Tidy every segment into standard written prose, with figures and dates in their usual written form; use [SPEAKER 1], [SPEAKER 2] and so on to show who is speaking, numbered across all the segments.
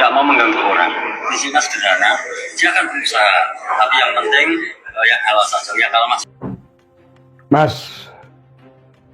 [SPEAKER 1] nggak mau mengganggu orang. Isinya sederhana, silakan berusaha. Tapi yang penting yang halal saja. Ya kalau
[SPEAKER 2] Mas,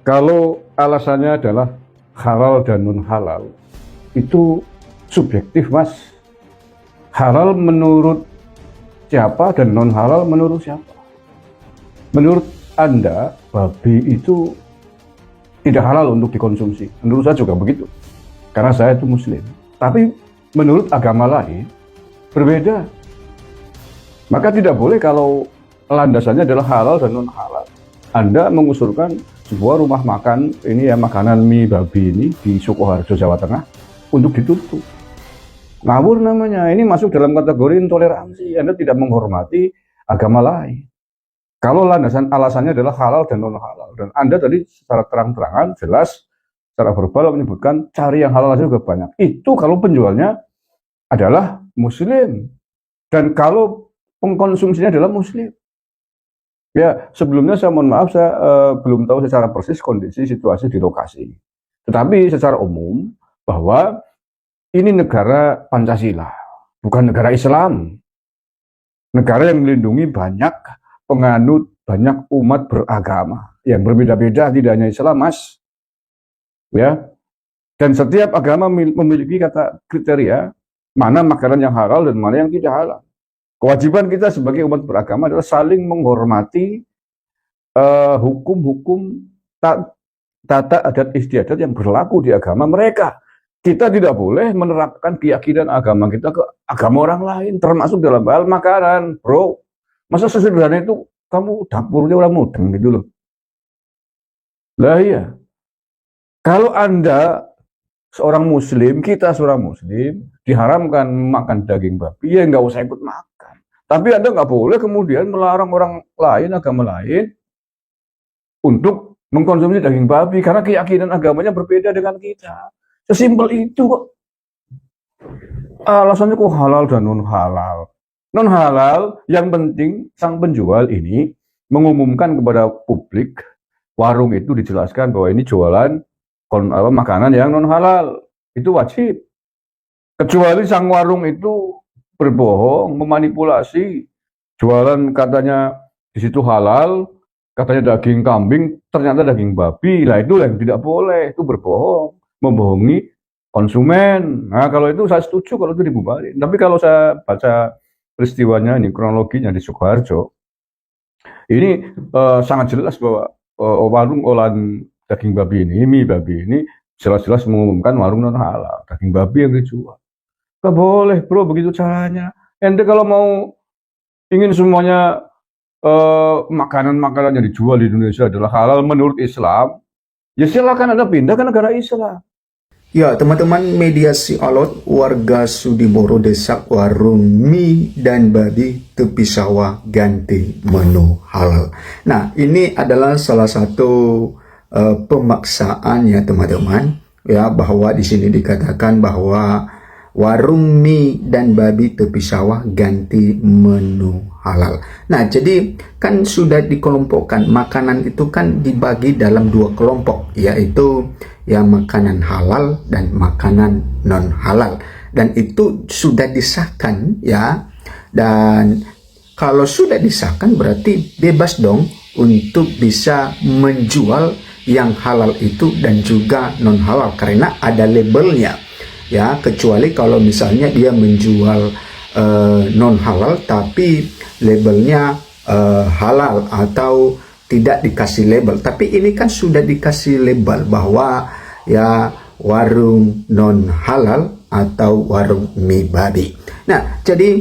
[SPEAKER 2] kalau alasannya adalah halal dan non halal, itu subjektif, Mas. Halal menurut siapa dan non halal menurut siapa? Menurut Anda, babi itu tidak halal untuk dikonsumsi. Menurut saya juga begitu, karena saya itu Muslim. Tapi menurut agama lain berbeda. Maka tidak boleh kalau landasannya adalah halal dan non halal. Anda mengusulkan sebuah rumah makan, ini ya makanan mie babi ini di Sukoharjo, Jawa Tengah, untuk ditutup. Ngawur namanya, ini masuk dalam kategori intoleransi. Anda tidak menghormati agama lain. Kalau alasannya adalah halal dan non halal, dan Anda tadi secara terang-terangan jelas secara verbal menyebutkan cari yang halal aja juga banyak. Itu kalau penjualnya adalah Muslim dan kalau pengkonsumsinya adalah Muslim. Ya, sebelumnya saya mohon maaf, saya belum tahu secara persis kondisi situasi di lokasi. Tetapi secara umum bahwa ini negara Pancasila, bukan negara Islam. Negara yang melindungi banyak penganut, banyak umat beragama yang berbeda-beda, tidak hanya Islam, Mas. Ya. Dan setiap agama memiliki kata kriteria mana makanan yang halal dan mana yang tidak halal. Kewajiban kita sebagai umat beragama adalah saling menghormati hukum-hukum tata adat istiadat yang berlaku di agama mereka. Kita tidak boleh menerapkan keyakinan agama kita ke agama orang lain, termasuk dalam hal makanan, bro. Masa sesederhana itu kamu dapurnya orang mudeng gitu loh. Lah iya. Kalau Anda seorang Muslim, kita seorang Muslim, diharamkan makan daging babi, ya nggak usah ikut makan. Tapi Anda nggak boleh kemudian melarang orang lain, agama lain, untuk mengkonsumsi daging babi, karena keyakinan agamanya berbeda dengan kita. Sesimpel itu kok. Alasannya kok halal dan non halal. Non halal, yang penting sang penjual ini mengumumkan kepada publik, warung itu dijelaskan bahwa ini jualan makanan yang non halal. Itu wajib. Kecuali sang warung itu berbohong, memanipulasi, jualan katanya di situ halal, katanya daging kambing, ternyata daging babi. Lah itu yang tidak boleh, itu berbohong, membohongi konsumen. Nah, kalau itu saya setuju kalau itu dibubarin. Tapi kalau saya baca peristiwanya ini, kronologinya di Sukoharjo, ini sangat jelas bahwa warung olahan daging babi ini, mie babi ini, jelas-jelas mengumumkan warung non halal, daging babi yang dijual. Gak boleh bro, begitu caranya. Ente kalau mau ingin semuanya makanan-makanan yang dijual di Indonesia adalah halal menurut Islam, ya silakan Anda pindah ke negara Islam.
[SPEAKER 3] Ya, teman-teman, mediasi alot warga Sudimoro desak warung mie dan babi tepi sawah ganti menu halal. Nah, ini adalah salah satu pemaksaan ya teman-teman, ya, bahwa di sini dikatakan bahwa warung mie dan babi tepi sawah ganti menu halal. Nah, jadi kan sudah dikelompokkan, makanan itu kan dibagi dalam dua kelompok, yaitu ya makanan halal dan makanan non halal, dan itu sudah disahkan ya. Dan kalau sudah disahkan berarti bebas dong untuk bisa menjual yang halal itu dan juga non halal, karena ada labelnya ya. Kecuali kalau misalnya dia menjual non halal tapi labelnya halal atau tidak dikasih label. Tapi ini kan sudah dikasih label bahwa ya warung non halal atau warung mie babi. Nah, jadi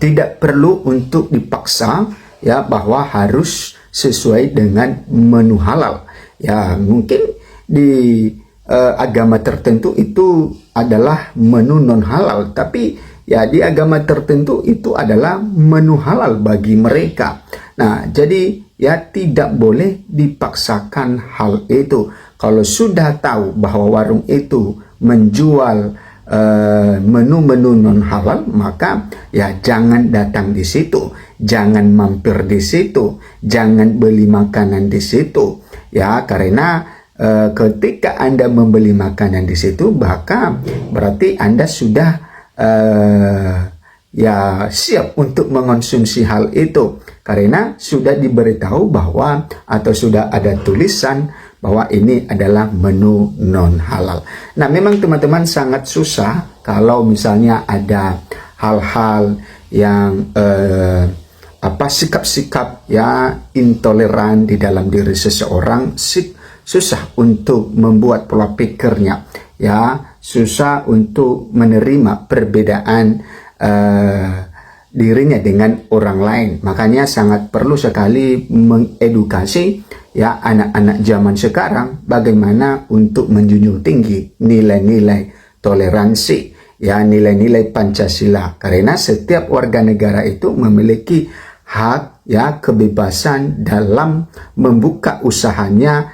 [SPEAKER 3] tidak perlu untuk dipaksa ya bahwa harus sesuai dengan menu halal. Ya, mungkin di agama tertentu itu adalah menu non halal, tapi ya di agama tertentu itu adalah menu halal bagi mereka. Nah, jadi ya tidak boleh dipaksakan hal itu. Kalau sudah tahu bahwa warung itu menjual menu-menu non halal, maka ya jangan datang di situ, jangan mampir di situ, jangan beli makanan di situ ya, karena ketika Anda membeli makanan di situ, maka berarti Anda sudah ya siap untuk mengonsumsi hal itu, karena sudah diberitahu bahwa atau sudah ada tulisan bahwa ini adalah menu non halal. Nah, memang teman-teman sangat susah kalau misalnya ada hal-hal yang sikap-sikap ya intoleran di dalam diri seseorang, susah untuk membuat pola pikirnya, ya susah untuk menerima perbedaan dirinya dengan orang lain. Makanya sangat perlu sekali mengedukasi ya anak-anak zaman sekarang bagaimana untuk menjunjung tinggi nilai-nilai toleransi, ya nilai-nilai Pancasila, karena setiap warga negara itu memiliki hak ya kebebasan dalam membuka usahanya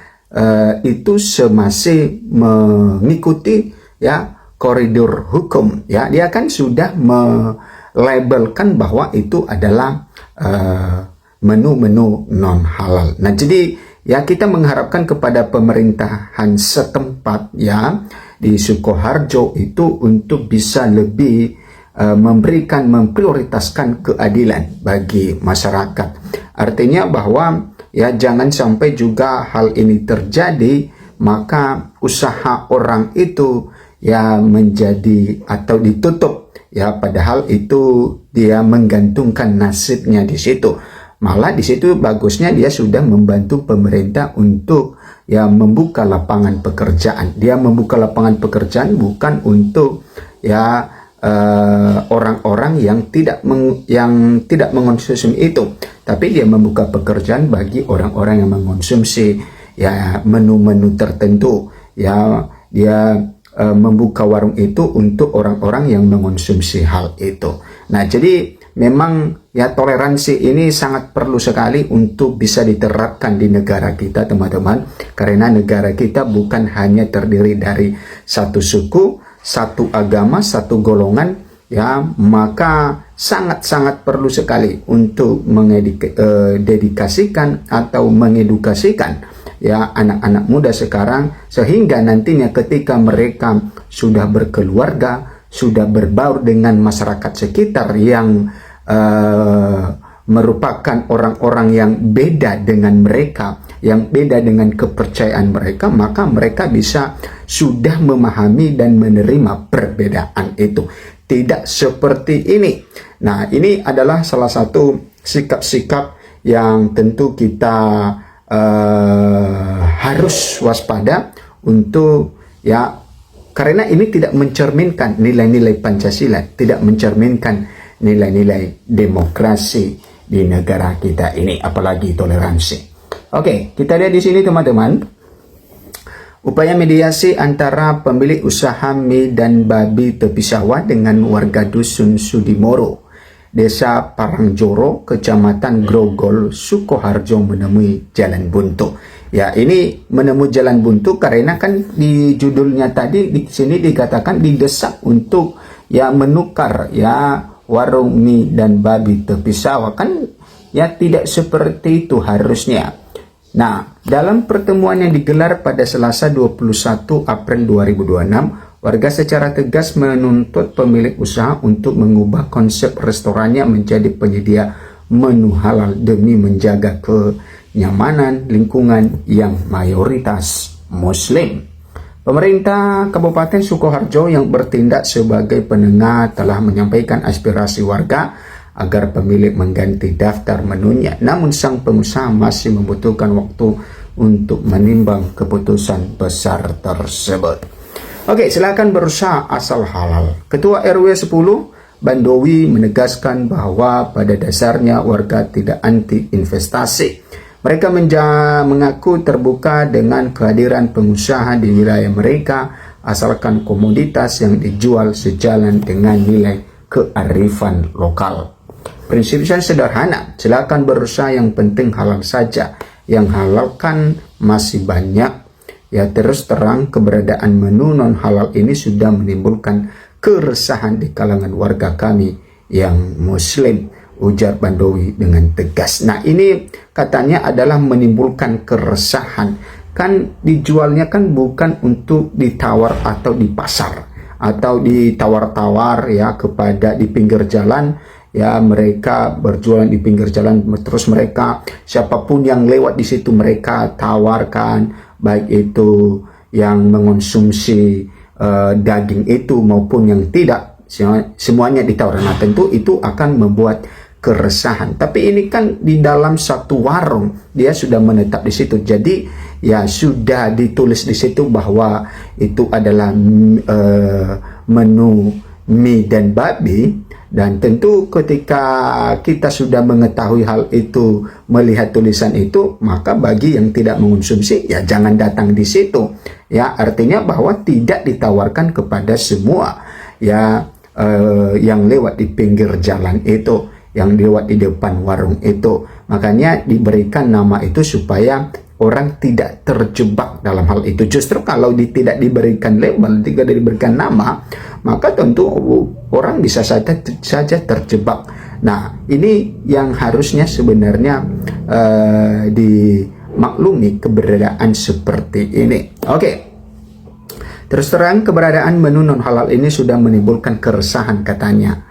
[SPEAKER 3] itu semasi mengikuti ya koridor hukum, ya dia kan sudah melabelkan bahwa itu adalah menu-menu non halal. Nah, jadi ya kita mengharapkan kepada pemerintahan setempat ya di Sukoharjo itu untuk bisa lebih memprioritaskan keadilan bagi masyarakat. Artinya bahwa ya jangan sampai juga hal ini terjadi, maka usaha orang itu ya menjadi atau ditutup, ya padahal itu dia menggantungkan nasibnya di situ. Malah di situ bagusnya dia sudah membantu pemerintah untuk ya membuka lapangan pekerjaan. Dia membuka lapangan pekerjaan bukan untuk ya orang-orang yang tidak mengonsumsi itu, tapi dia membuka pekerjaan bagi orang-orang yang mengonsumsi ya menu-menu tertentu. Ya dia membuka warung itu untuk orang-orang yang mengonsumsi hal itu. Nah, jadi memang ya toleransi ini sangat perlu sekali untuk bisa diterapkan di negara kita, teman-teman, karena negara kita bukan hanya terdiri dari satu suku, satu agama, satu golongan, ya maka sangat-sangat perlu sekali untuk mengedukasikan atau mengedukasikan ya anak-anak muda sekarang, sehingga nantinya ketika mereka sudah berkeluarga, sudah berbaur dengan masyarakat sekitar yang merupakan orang-orang yang beda dengan mereka, yang beda dengan kepercayaan mereka, maka mereka bisa sudah memahami dan menerima perbedaan itu. Tidak seperti ini. Nah, ini adalah salah satu sikap-sikap yang tentu kita harus waspada untuk ya, karena ini tidak mencerminkan nilai-nilai Pancasila, tidak mencerminkan nilai-nilai demokrasi di negara kita ini, apalagi toleransi. Oke, kita lihat di sini teman-teman, upaya mediasi antara pemilik usaha mie dan babi tepi sawah dengan warga dusun Sudimoro, Desa Parangjoro, Kecamatan Grogol, Sukoharjo menemui jalan buntu. Ya, ini menemui jalan buntu karena kan di judulnya tadi di sini dikatakan didesak untuk ya menukar ya warung mie dan babi tepi sawah, kan ya tidak seperti itu harusnya. Nah, dalam pertemuan yang digelar pada Selasa 21 April 2026, warga secara tegas menuntut pemilik usaha untuk mengubah konsep restorannya menjadi penyedia menu halal demi menjaga kenyamanan lingkungan yang mayoritas Muslim. Pemerintah Kabupaten Sukoharjo yang bertindak sebagai penengah telah menyampaikan aspirasi warga agar pemilik mengganti daftar menunya. Namun sang pengusaha masih membutuhkan waktu untuk menimbang keputusan besar tersebut. Oke, silakan berusaha asal halal. Ketua RW 10 Bandowi menegaskan bahwa pada dasarnya warga tidak anti investasi. Mereka mengaku terbuka dengan kehadiran pengusaha di wilayah mereka asalkan komoditas yang dijual sejalan dengan nilai kearifan lokal. Prinsipnya sederhana, silakan berusaha, yang penting halal saja. Yang halal kan masih banyak. Ya, terus terang keberadaan menu non halal ini sudah menimbulkan keresahan di kalangan warga kami yang Muslim, ujar Bandowi dengan tegas. Nah, ini katanya adalah menimbulkan keresahan. Kan dijualnya kan bukan untuk ditawar atau di pasar. atau ditawar-tawar ya kepada di pinggir jalan, ya mereka berjualan di pinggir jalan, terus mereka siapapun yang lewat di situ mereka tawarkan, baik itu yang mengonsumsi daging itu maupun yang tidak, semuanya ditawarkan. Nah, tentu itu akan membuat keresahan. Tapi ini kan di dalam satu warung, dia sudah menetap di situ. Jadi ya sudah ditulis di situ bahwa itu adalah menu mie dan babi. Dan tentu ketika kita sudah mengetahui hal itu, melihat tulisan itu, maka bagi yang tidak mengonsumsi ya jangan datang di situ. Ya, artinya bahwa tidak ditawarkan kepada semua ya yang lewat di pinggir jalan itu, yang lewat di depan warung itu. Makanya diberikan nama itu supaya orang tidak terjebak dalam hal itu. Justru kalau tidak diberikan label, tidak diberikan nama, maka tentu orang bisa saja terjebak. Nah, ini yang harusnya sebenarnya dimaklumi keberadaan seperti ini. Oke. Terus terang keberadaan menu non halal ini sudah menimbulkan keresahan katanya.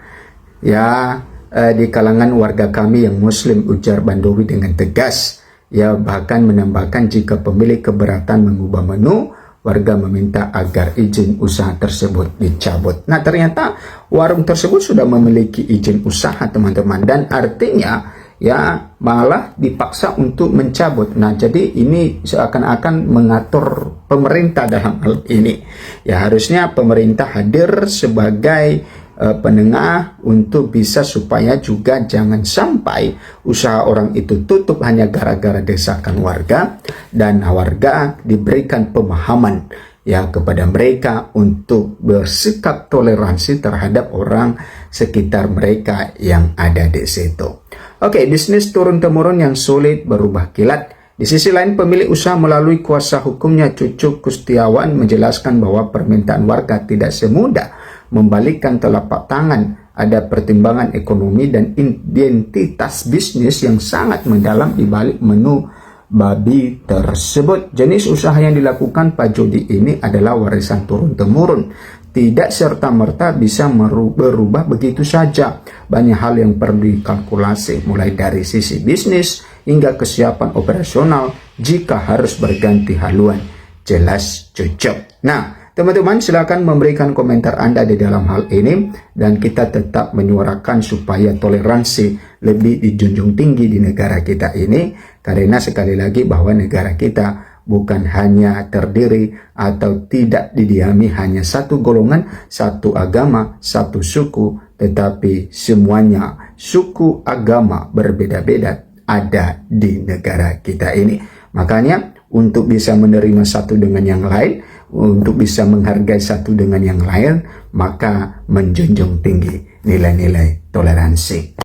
[SPEAKER 3] Ya, di kalangan warga kami yang muslim, ujar Bandowi dengan tegas. Ya, bahkan menambahkan jika pemilik keberatan mengubah menu, warga meminta agar izin usaha tersebut dicabut. Nah, ternyata warung tersebut sudah memiliki izin usaha, teman-teman, dan artinya ya malah dipaksa untuk mencabut. Nah, jadi ini seakan-akan mengatur pemerintah dalam hal ini. Ya, harusnya pemerintah hadir sebagai penengah untuk bisa supaya juga jangan sampai usaha orang itu tutup hanya gara-gara desakan warga, dan warga diberikan pemahaman ya kepada mereka untuk bersikap toleransi terhadap orang sekitar mereka yang ada di situ. Oke, bisnis turun-temurun yang sulit berubah kilat. Di sisi lain, pemilik usaha melalui kuasa hukumnya Cucuk Kustiawan menjelaskan bahwa permintaan warga tidak semudah membalikkan telapak tangan. Ada pertimbangan ekonomi dan identitas bisnis yang sangat mendalam di balik menu babi tersebut. Jenis usaha yang dilakukan Pak Jody ini adalah warisan turun-temurun. Tidak serta-merta bisa berubah begitu saja. Banyak hal yang perlu dikalkulasi, mulai dari sisi bisnis hingga kesiapan operasional jika harus berganti haluan. Jelas cocok. Nah, teman-teman, silakan memberikan komentar Anda di dalam hal ini, dan kita tetap menyuarakan supaya toleransi lebih dijunjung tinggi di negara kita ini, karena sekali lagi bahwa negara kita bukan hanya terdiri atau tidak didiami hanya satu golongan, satu agama, satu suku, tetapi semuanya suku agama berbeda-beda ada di negara kita ini. Makanya untuk bisa menerima satu dengan yang lain, untuk bisa menghargai satu dengan yang lain, maka menjunjung tinggi nilai-nilai toleransi.